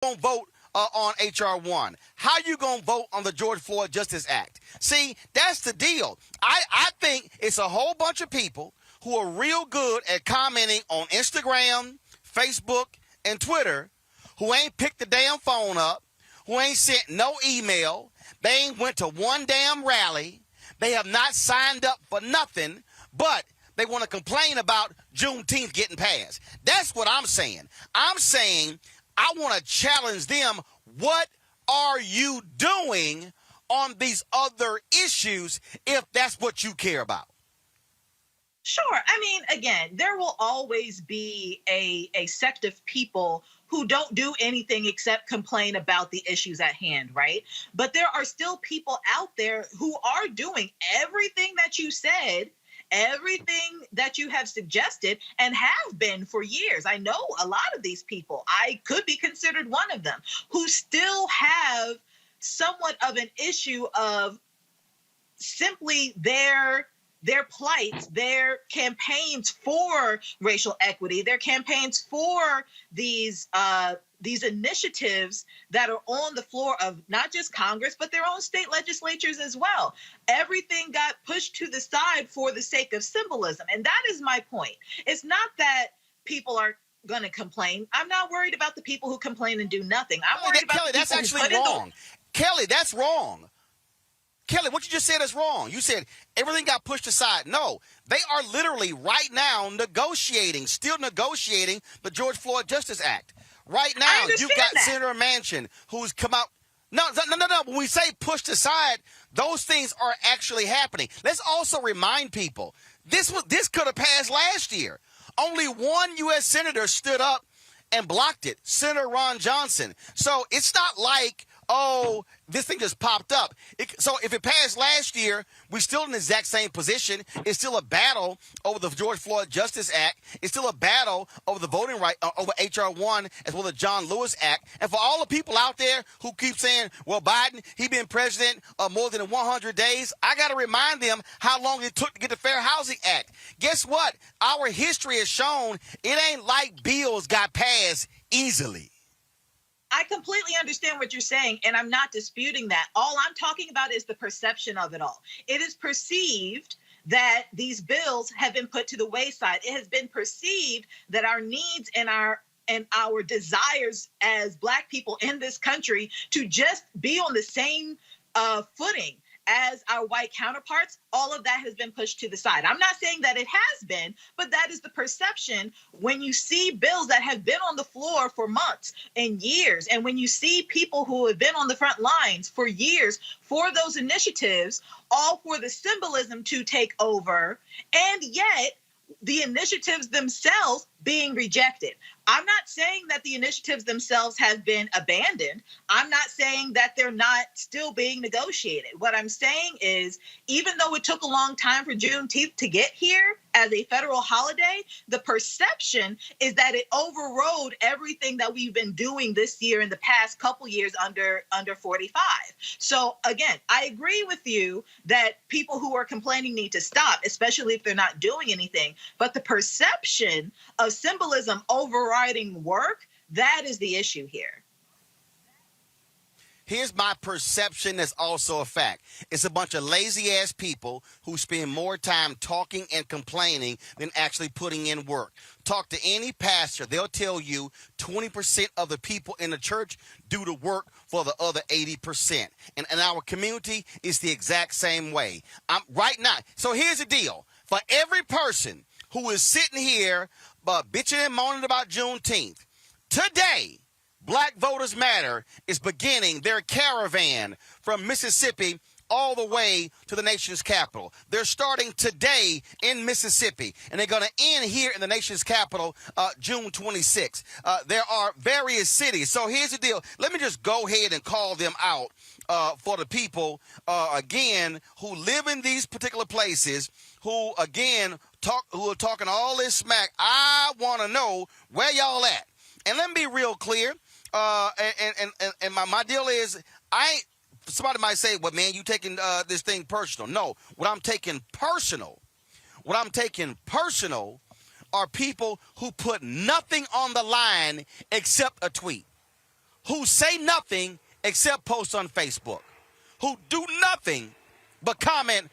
going to vote on H.R. 1? How you going to vote on the George Floyd Justice Act? See, that's the deal. I think it's a whole bunch of people who are real good at commenting on Instagram, Facebook, and Twitter, who ain't picked the damn phone up, who ain't sent no email, they ain't went to one damn rally, they have not signed up for nothing, but they want to complain about Juneteenth getting passed. That's what I'm saying. I'm saying I want to challenge them. What are you doing on these other issues if that's what you care about? Sure. I mean, again, there will always be a sect of people who don't do anything except complain about the issues at hand, right? But there are still people out there who are doing everything that you said, everything that you have suggested, and have been for years. I know a lot of these people. I could be considered one of them, who still have somewhat of an issue of simply their plight, their campaigns for racial equity, their campaigns for these initiatives that are on the floor of not just Congress, but their own state legislatures as well. Everything got pushed to the side for the sake of symbolism. And that is my point. It's not that people are going to complain. I'm not worried about the people who complain and do nothing. I'm worried about Kelly, the that's people actually wrong. Kelly, that's wrong. Kelly, what you just said is wrong. You said everything got pushed aside. No, they are literally right now still negotiating the George Floyd Justice Act. Right now, you've got Senator Manchin who's come out. No. When we say pushed aside, those things are actually happening. Let's also remind people, this could have passed last year. Only one U.S. senator stood up and blocked it, Senator Ron Johnson. So it's not like, oh, this thing just popped up. So if it passed last year, we're still in the exact same position. It's still a battle over the George Floyd Justice Act. It's still a battle over the voting right, over H.R. 1 as well as the John Lewis Act. And for all the people out there who keep saying, well, Biden, he been president more than 100 days, I got to remind them how long it took to get the Fair Housing Act. Guess what? Our history has shown it ain't like bills got passed easily. I completely understand what you're saying, and I'm not disputing that. All I'm talking about is the perception of it all. It is perceived that these bills have been put to the wayside. It has been perceived that our needs and our desires as Black people in this country to just be on the same footing as our white counterparts, all of that has been pushed to the side. I'm not saying that it has been, but that is the perception when you see bills that have been on the floor for months and years. And when you see people who have been on the front lines for years for those initiatives, all for the symbolism to take over, and yet the initiatives themselves being rejected. I'm not saying that the initiatives themselves have been abandoned. I'm not saying that they're not still being negotiated. What I'm saying is, even though it took a long time for Juneteenth to get here as a federal holiday, the perception is that it overrode everything that we've been doing this year in the past couple years under 45. So again, I agree with you that people who are complaining need to stop, especially if they're not doing anything. But the perception of symbolism overriding work, that is the issue here. Here's my perception that's also a fact. It's a bunch of lazy-ass people who spend more time talking and complaining than actually putting in work. Talk to any pastor. They'll tell you 20% of the people in the church do the work for the other 80%. And in our community, it's the exact same way. Right now. So here's the deal. For every person who is sitting here bitching and moaning about Juneteenth, today, Black Voters Matter is beginning their caravan from Mississippi all the way to the nation's capital. They're starting today in Mississippi, and they're going to end here in the nation's capital June 26th. There are various cities. So here's the deal. Let me just go ahead and call them out for the people, again, who live in these particular places, who, again, who are talking all this smack. I want to know where y'all at. And let me be real clear. And my deal is, somebody might say, well, man, you taking this thing personal. No, what I'm taking personal are people who put nothing on the line except a tweet, who say nothing except post on Facebook, who do nothing but comment